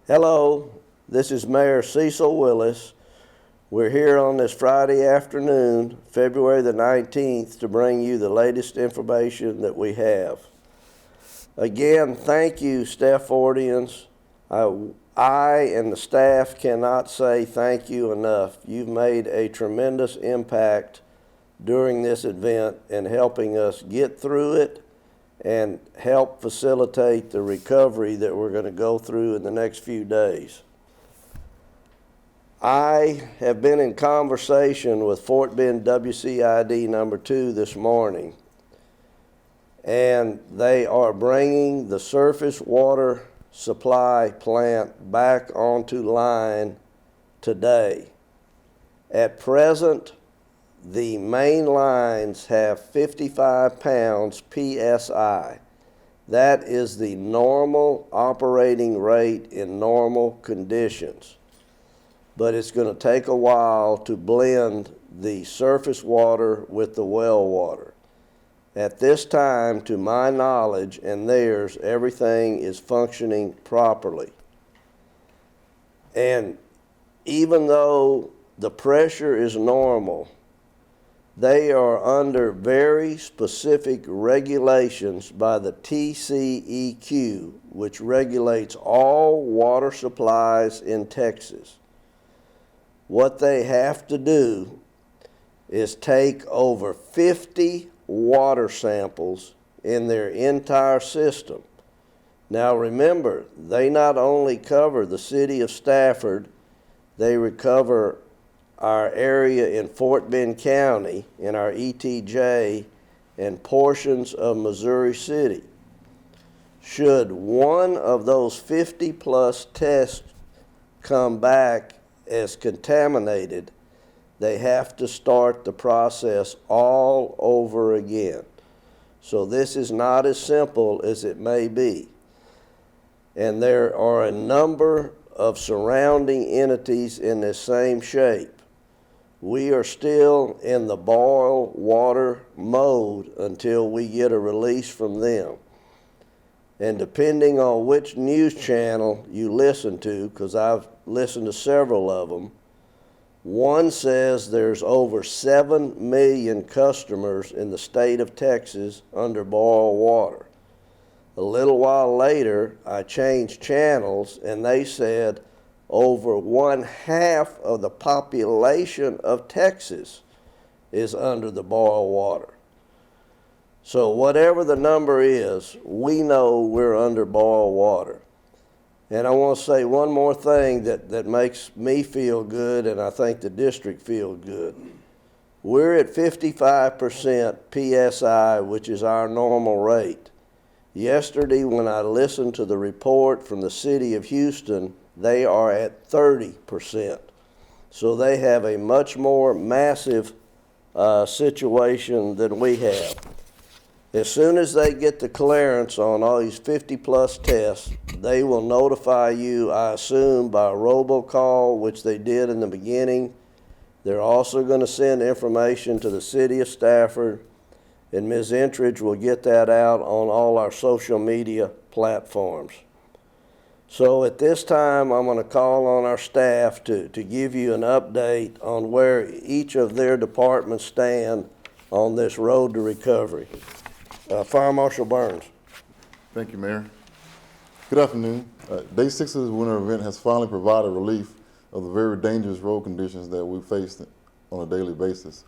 Hello, this is Mayor Cecil Willis. We're here on this Friday afternoon, February the 19th, to bring you the latest information that we have. Again, thank you, Staffordians. I and the staff cannot say thank you enough. You've made a tremendous impact during this event in helping us get through it and help facilitate the recovery that we're going to go through in the next few days. I have been in conversation with Fort Bend WCID number 2 this morning, and they are bringing the surface water supply plant back onto line today. At present, the main lines have 55 pounds PSI. That is the normal operating rate in normal conditions. But it's going to take a while to blend the surface water with the well water. At this time, to my knowledge and theirs, everything is functioning properly. And even though the pressure is normal, they are under very specific regulations by the TCEQ, which regulates all water supplies in Texas. What they have to do is take over 50 water samples in their entire system. Now remember, they not only cover the city of Stafford, they recover our area in Fort Bend County, in our ETJ, and portions of Missouri City. Should one of those 50 plus tests come back as contaminated, they have to start the process all over again. So this is not as simple as it may be. And there are a number of surrounding entities in this same shape. We are still in the boil water mode until we get a release from them. And depending on which news channel you listen to, because I've listened to several of them, one says there's over 7 million customers in the state of Texas under boil water. A little while later, I changed channels and they said over 1/2 of the population of Texas is under the boil water. So whatever the number is, we know we're under boil water. And I want to say one more thing that makes me feel good, and I think the district feel good. We're at 55% PSI, which is our normal rate. Yesterday, when I listened to the report from the city of Houston, they are at 30%. So they have a much more massive situation than we have. As soon as they get the clearance on all these 50 plus tests, they will notify you, I assume, by robocall, which they did in the beginning. They're also going to send information to the city of Stafford, and Ms. Entridge will get that out on all our social media platforms. So at this time, I'm going to call on our staff to give you an update on where each of their departments stand on this road to recovery. Fire Marshal Burns. Thank you, Mayor. Good afternoon. Day 6 of this winter event has finally provided relief of the very dangerous road conditions that we face on a daily basis.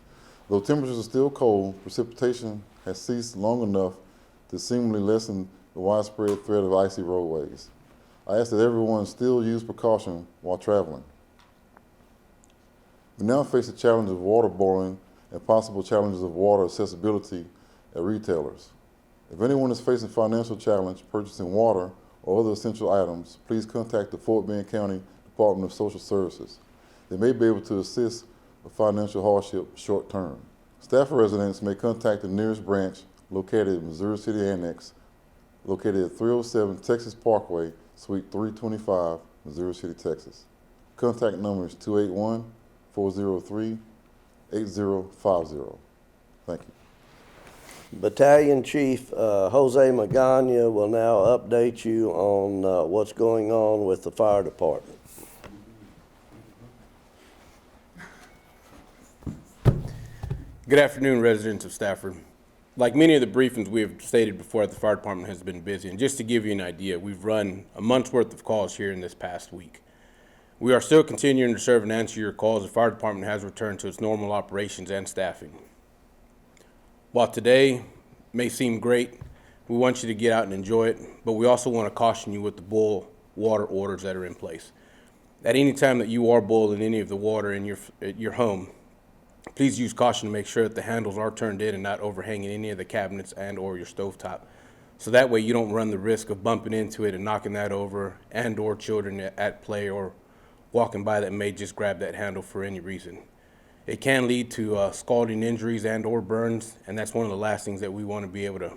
Though temperatures are still cold, precipitation has ceased long enough to seemingly lessen the widespread threat of icy roadways. I ask that everyone still use precaution while traveling. We now face the challenge of water boiling and possible challenges of water accessibility at retailers. If anyone is facing financial challenge purchasing water or other essential items, please contact the Fort Bend County Department of Social Services. They may be able to assist with financial hardship short term. Staff residents may contact the nearest branch located at Missouri City Annex, located at 307 Texas Parkway, Suite 325, Missouri City, Texas. Contact number is 281-403-8050. Thank you. Battalion Chief Jose Magana will now update you on what's going on with the fire department. Good afternoon, residents of Stafford. Like many of the briefings we have stated before, the fire department has been busy. And just to give you an idea, we've run a month's worth of calls here in this past week. We are still continuing to serve and answer your calls. The fire department has returned to its normal operations and staffing. While today may seem great, we want you to get out and enjoy it, but we also want to caution you with the boil water orders that are in place. At any time that you are boiling any of the water in your home, please use caution to make sure that the handles are turned in and not overhanging any of the cabinets and or your stovetop. So that way you don't run the risk of bumping into it and knocking that over, and or children at play or walking by that may just grab that handle for any reason. It can lead to scalding injuries and or burns, and that's one of the last things that we want to be able to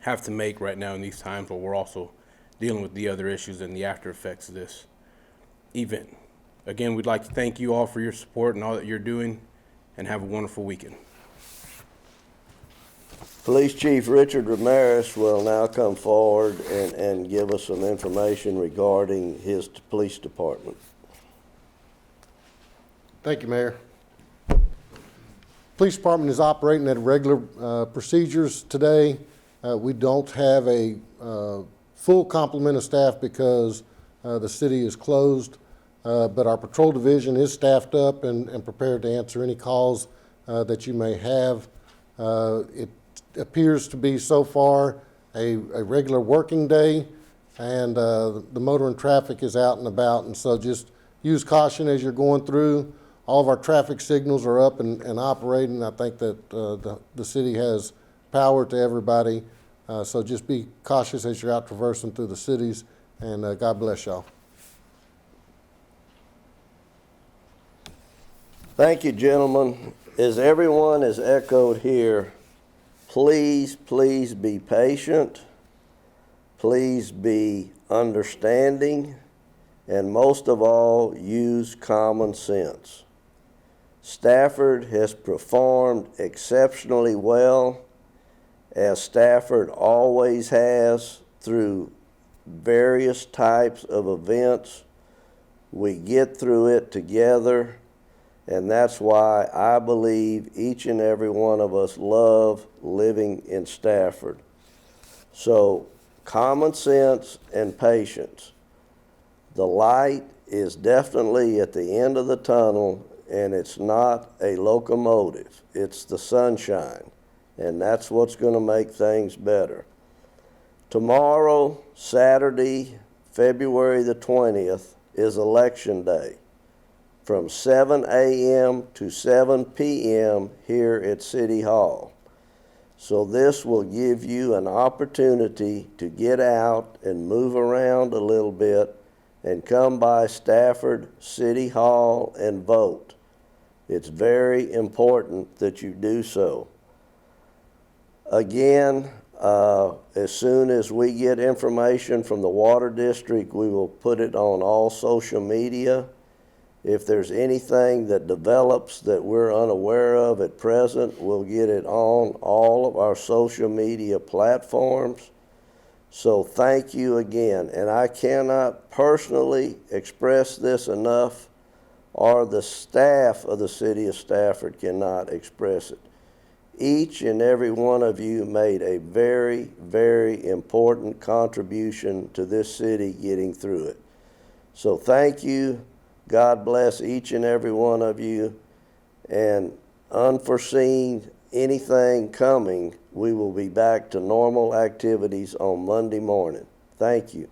have to make right now in these times where we're also dealing with the other issues and the after effects of this event. Again, we'd like to thank you all for your support and all that you're doing, and have a wonderful weekend. Police Chief Richard Ramirez will now come forward and give us some information regarding his police department. Thank you, Mayor. Police Department is operating at regular procedures today. We don't have a full complement of staff because the city is closed. But our patrol division is staffed up and prepared to answer any calls that you may have. It appears to be so far a regular working day, and the motor and traffic is out and about, and so just use caution as you're going through. All of our traffic signals are up and operating. I think that the city has power to everybody, so just be cautious as you're out traversing through the cities, and God bless y'all. Thank you, gentlemen. As everyone has echoed here, please be patient. Please be understanding. And most of all, use common sense. Stafford has performed exceptionally well, as Stafford always has through various types of events. We get through it together. And that's why I believe each and every one of us love living in Stafford. So, common sense and patience. The light is definitely at the end of the tunnel, and it's not a locomotive. It's the sunshine, and that's what's going to make things better. Tomorrow, Saturday, February the 20th, is Election Day, from 7 a.m. to 7 p.m. here at City Hall. So this will give you an opportunity to get out and move around a little bit and come by Stafford City Hall and vote. It's very important that you do so. Again, as soon as we get information from the Water District, we will put it on all social media. If there's anything that develops that we're unaware of at present, we'll get it on all of our social media platforms. So thank you again. And I cannot personally express this enough, or the staff of the city of Stafford cannot express it. Each and every one of you made a very, very important contribution to this city getting through it. So thank you. God bless each and every one of you, and unforeseen anything coming, we will be back to normal activities on Monday morning. Thank you.